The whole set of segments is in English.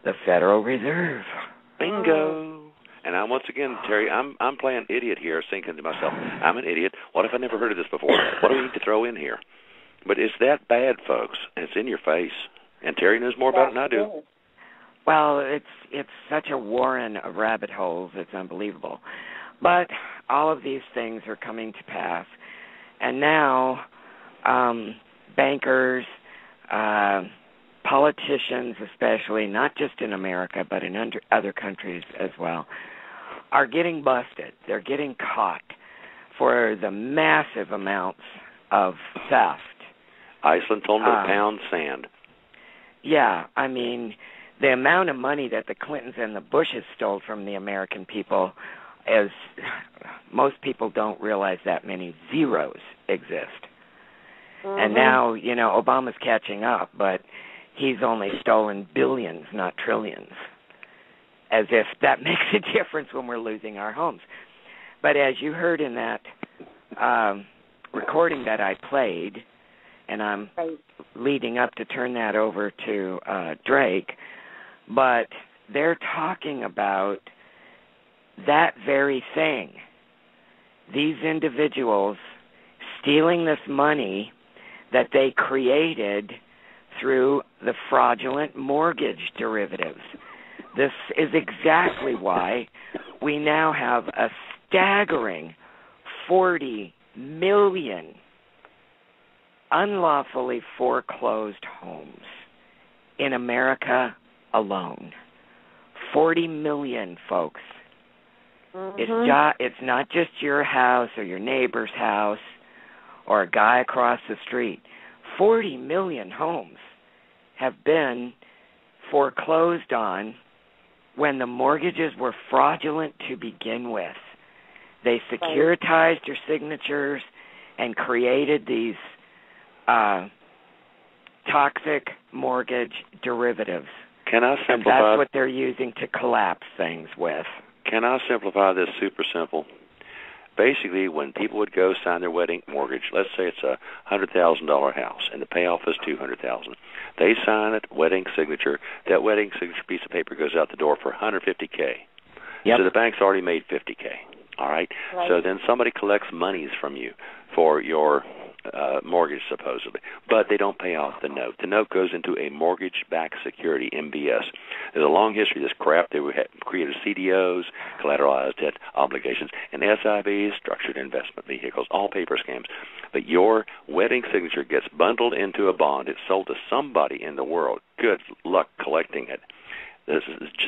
The Federal Reserve. Bingo. And I'm once again, Terry, I'm playing idiot here, thinking to myself, I'm an idiot. What if I never heard of this before? What do we need to throw in here? But it's that bad, folks, and it's in your face. And Terry knows more about it than I do. Well, it's such a warren of rabbit holes, it's unbelievable. But all of these things are coming to pass. And now bankers, politicians especially, not just in America but in other countries as well, are getting busted. They're getting caught for the massive amounts of theft. Iceland told them to pound sand. Yeah, I mean, the amount of money that the Clintons and the Bushes stole from the American people is, most people don't realize that many zeros exist. And now, you know, Obama's catching up, but he's only stolen billions, not trillions, as if that makes a difference when we're losing our homes. But as you heard in that recording that I played, and I'm leading up to turn that over to Drake, but they're talking about that very thing. These individuals stealing this money that they created through the fraudulent mortgage derivatives. This is exactly why we now have a staggering 40 million unlawfully foreclosed homes in America alone. 40 million, folks. It's not just your house or your neighbor's house or a guy across the street. 40 million homes have been foreclosed on when the mortgages were fraudulent to begin with. They securitized your signatures and created these toxic mortgage derivatives. Can I simplify? And that's what they're using to collapse things with. Can I simplify this super simple? Basically, when people would go sign their wedding mortgage, let's say it's a $100,000 house and the payoff is $200,000. They sign it, wedding signature. That wedding signature piece of paper goes out the door for $150K. Yep. So the bank's already made $50K. All right? So then somebody collects monies from you for your mortgage, supposedly, but they don't pay off the note. The note goes into a mortgage-backed security, MBS. There's a long history of this crap. They created CDOs, collateralized debt obligations, and SIVs, structured investment vehicles, all paper scams. But your wedding signature gets bundled into a bond. It's sold to somebody in the world. Good luck collecting it.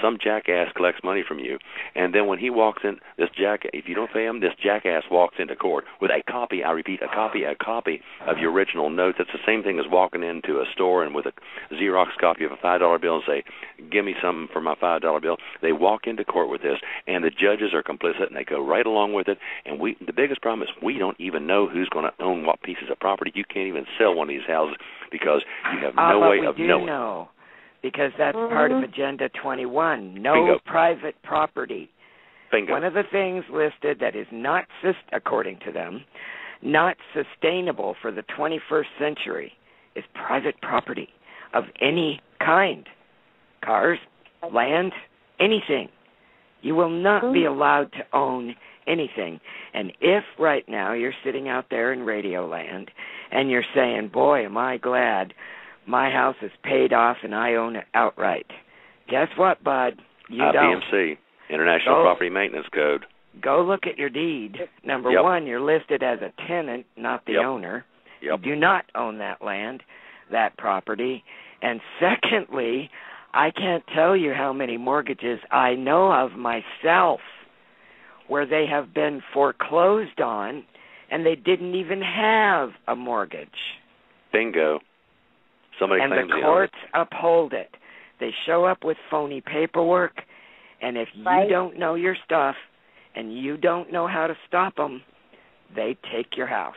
Some jackass collects money from you, and then when he walks in, if you don't pay him, this jackass walks into court with a copy, I repeat, a copy of your original note. That's the same thing as walking into a store and with a Xerox copy of a $5 bill and say, give me something for my $5 bill. They walk into court with this, and the judges are complicit, and they go right along with it. And the biggest problem is we don't even know who's going to own what pieces of property. You can't even sell one of these houses because you have no way of knowing. Know. Because that's part of Agenda 21, no Bingo. Private property. Bingo. One of the things listed that is not, according to them, not sustainable for the 21st century is private property of any kind. Cars, land, anything. You will not be allowed to own anything. And if right now you're sitting out there in Radio Land and you're saying, boy, am I glad my house is paid off and I own it outright. Guess what, bud? You don't. IPMC, International Property Maintenance Code. Go look at your deed. Number one, you're listed as a tenant, not the owner. You do not own that land, that property. And secondly, I can't tell you how many mortgages I know of myself where they have been foreclosed on and they didn't even have a mortgage. Bingo. And the courts uphold it. They show up with phony paperwork, and if you don't know your stuff and you don't know how to stop them, they take your house.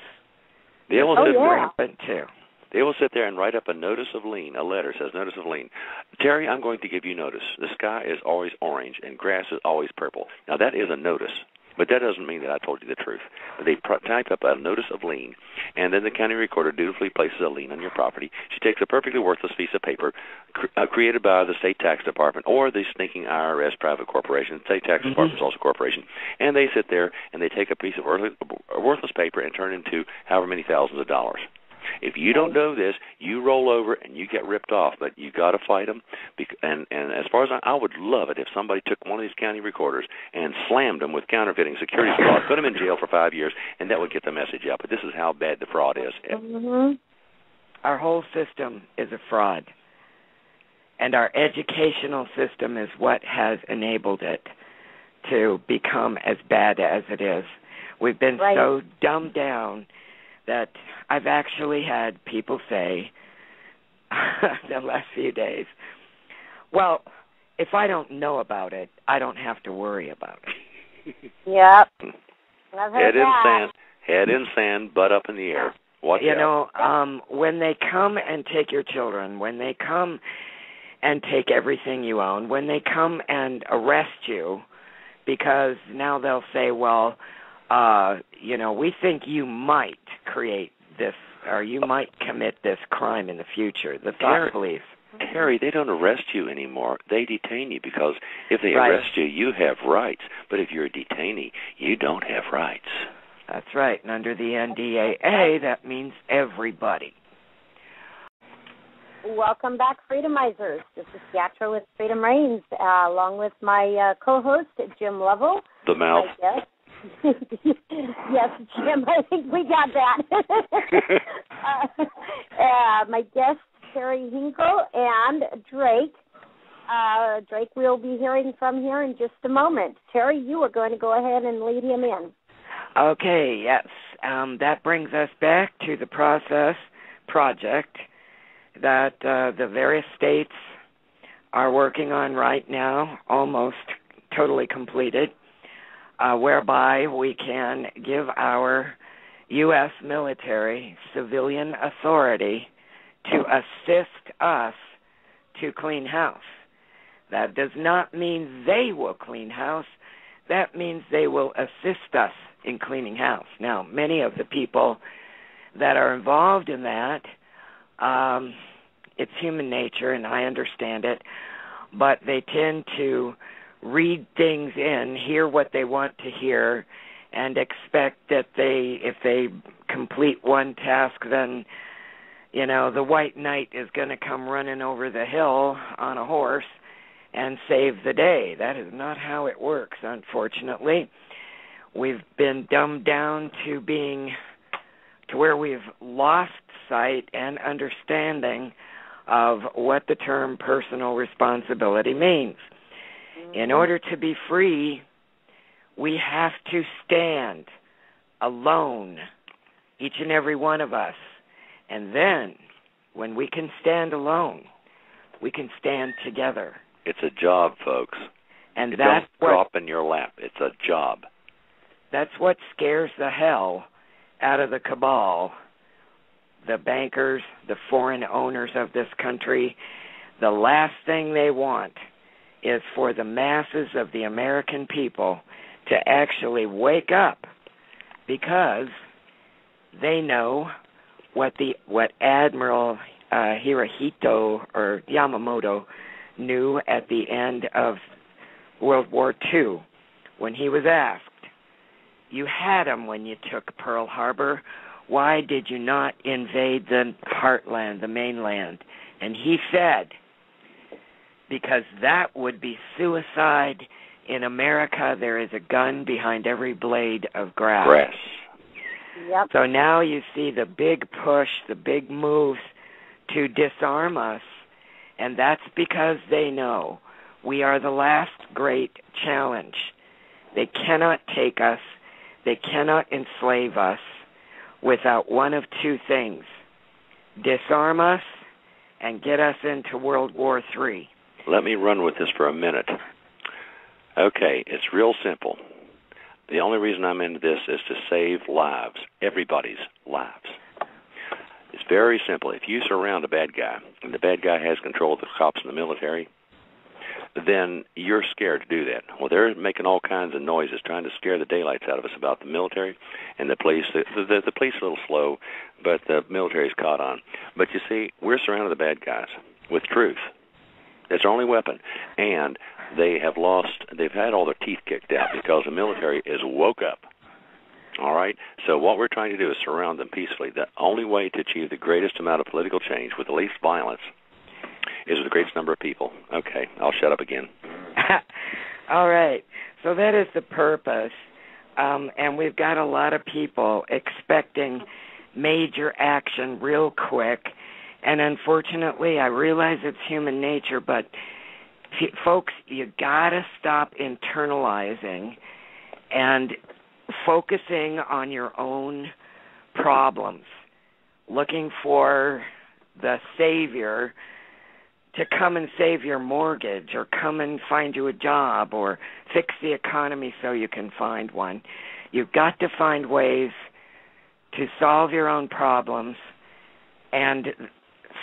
They will sit rampant too. They will sit there and write up a notice of lien. A letter says notice of lien. Terry, I'm going to give you notice. The sky is always orange and grass is always purple. Now that is a notice. But that doesn't mean that I told you the truth. They type up a notice of lien, and then the county recorder dutifully places a lien on your property. She takes a perfectly worthless piece of paper created by the state tax department or the stinking IRS private corporation. The state tax department is also a corporation. And they sit there and they take a piece of worthless paper and turn it into however many thousands of dollars. If you don't know this, you roll over and you get ripped off. But you got to fight them. And as far as I would love it if somebody took one of these county recorders and slammed them with counterfeiting, securities fraud, put them in jail for 5 years, and that would get the message out. But this is how bad the fraud is. Mm-hmm. Our whole system is a fraud, and our educational system is what has enabled it to become as bad as it is. We've been so dumbed down that I've actually had people say the last few days, well, if I don't know about it, I don't have to worry about it. Yep. I've heard Head in sand, butt up in the air. Watch out. When they come and take your children, when they come and take everything you own, when they come and arrest you, because now they'll say, well, we think you might create this, or you might commit this crime in the future. The thought police. Terry, they don't arrest you anymore. They detain you because if they arrest you, you have rights. But if you're a detainee, you don't have rights. That's right. And under the NDAA, that means everybody. Welcome back, Freedomizers. This is Deatra with Freedom Reigns, along with my co-host, Jim Lovell. The mouth. Yes, Jim, I think we got that. My guests, Terry Hinkle and Drake. Drake we'll be hearing from here in just a moment. Terry, you are going to go ahead and lead him in. Okay, yes. That brings us back to the project that the various states are working on right now, almost totally completed, whereby we can give our U.S. military civilian authority to assist us to clean house. That does not mean they will clean house. That means they will assist us in cleaning house. Now, many of the people that are involved in that, it's human nature, and I understand it, but they tend to read things in, hear what they want to hear, and expect that if they complete one task, then, the white knight is going to come running over the hill on a horse and save the day. That is not how it works, unfortunately. We've been dumbed down to where we've lost sight and understanding of what the term personal responsibility means. In order to be free, we have to stand alone, each and every one of us. And then, when we can stand alone, we can stand together. It's a job, folks. And that's don't drop in your lap. It's a job. That's what scares the hell out of the cabal, the bankers, the foreign owners of this country. The last thing they want is for the masses of the American people to actually wake up, because they know what Admiral Hirohito or Yamamoto knew at the end of World War II when he was asked, you had them when you took Pearl Harbor. Why did you not invade the heartland, the mainland? And he said, because that would be suicide. In America, there is a gun behind every blade of grass. Yep. So now you see the big push, the big moves to disarm us, and that's because they know we are the last great challenge. They cannot take us, they cannot enslave us without one of two things: disarm us and get us into World War III. Let me run with this for a minute. Okay, it's real simple. The only reason I'm into this is to save lives, everybody's lives. It's very simple. If you surround a bad guy, and the bad guy has control of the cops and the military, then you're scared to do that. Well, they're making all kinds of noises, trying to scare the daylights out of us about the military and the police. The police are a little slow, but the military's caught on. But you see, we're surrounded by the bad guys with truth. That's our only weapon. And they've had all their teeth kicked out because the military is woke up. All right? So what we're trying to do is surround them peacefully. The only way to achieve the greatest amount of political change with the least violence is with the greatest number of people. Okay, I'll shut up again. All right. So that is the purpose. And we've got a lot of people expecting major action real quick. And unfortunately, I realize it's human nature, but folks, you got to stop internalizing and focusing on your own problems, looking for the savior to come and save your mortgage or come and find you a job or fix the economy so you can find one. You've got to find ways to solve your own problems and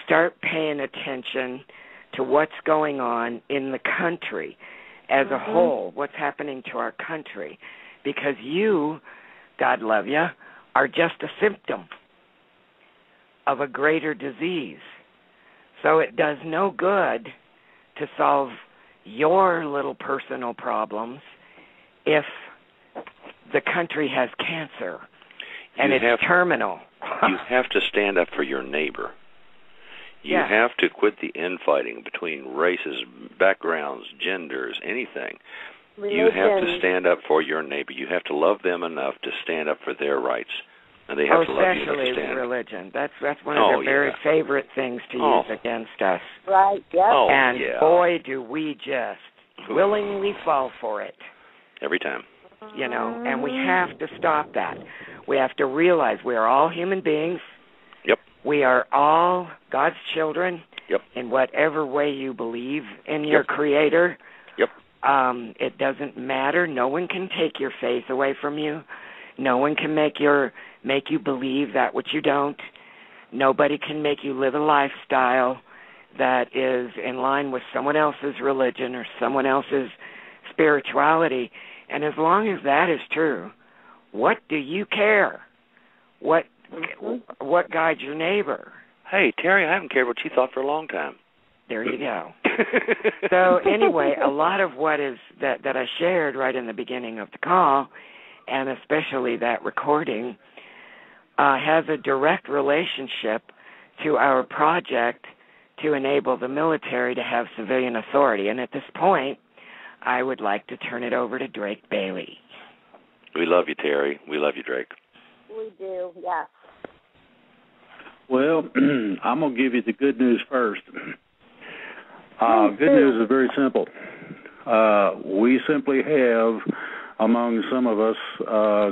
start paying attention to what's going on in the country as a whole, what's happening to our country. Because you, God love you, are just a symptom of a greater disease. So it does no good to solve your little personal problems if the country has cancer and it's terminal. You have to stand up for your neighbor. You have to quit the infighting between races, backgrounds, genders, anything. Religion. You have to stand up for your neighbor. You have to love them enough to stand up for their rights. And they have to love you enough to stand. Especially religion. That's one of their very favorite things to use against us. Right, And boy, do we just willingly fall for it. Every time. You know, and we have to stop that. We have to realize we are all human beings. Yep. We are all God's children. Yep. In whatever way you believe in your Creator. Yep. It doesn't matter. No one can take your faith away from you. No one can make you believe that which you don't. Nobody can make you live a lifestyle that is in line with someone else's religion or someone else's spirituality. And as long as that is true, what do you care? What guides your neighbor? Hey, Terry, I haven't cared what you thought for a long time. There you go. So anyway, a lot of what is that I shared right in the beginning of the call, and especially that recording, has a direct relationship to our project to enable the military to have civilian authority. And at this point, I would like to turn it over to Drake Bailey. We love you, Terry. We love you, Drake. We do, yes. Well, I'm going to give you the good news first. Good news is very simple. We simply have, among some of us,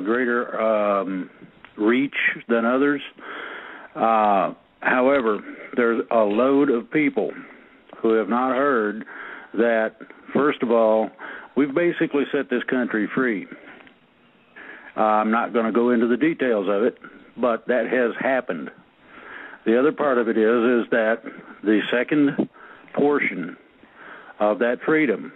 greater reach than others. However, there's a load of people who have not heard that, first of all, we've basically set this country free. I'm not going to go into the details of it, but that has happened. The other part of it is that the second portion of that freedom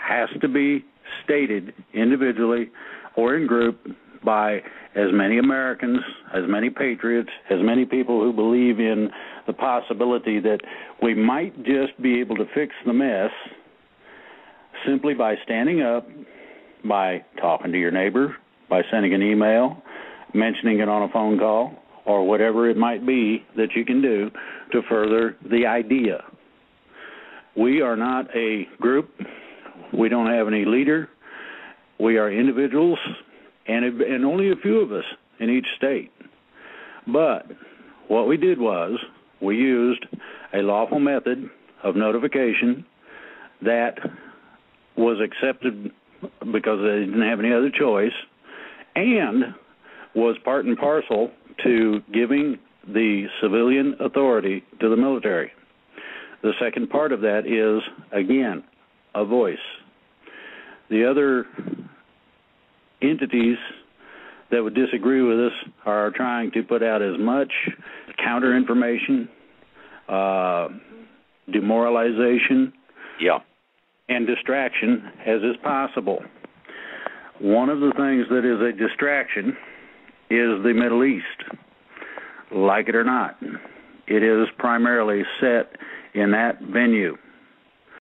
has to be stated individually or in group by as many Americans, as many patriots, as many people who believe in the possibility that we might just be able to fix the mess simply by standing up, by talking to your neighbor, by sending an email, mentioning it on a phone call, or whatever it might be that you can do to further the idea. We are not a group. We don't have any leader. We are individuals, and only a few of us in each state. But what we did was we used a lawful method of notification that was accepted because they didn't have any other choice, and was part and parcel to giving the civilian authority to the military. The second part of that is, again, a voice. The other entities that would disagree with us are trying to put out as much counter-information, demoralization, and distraction as is possible. One of the things that is a distraction is the Middle East. Like it or not, it is primarily set in that venue.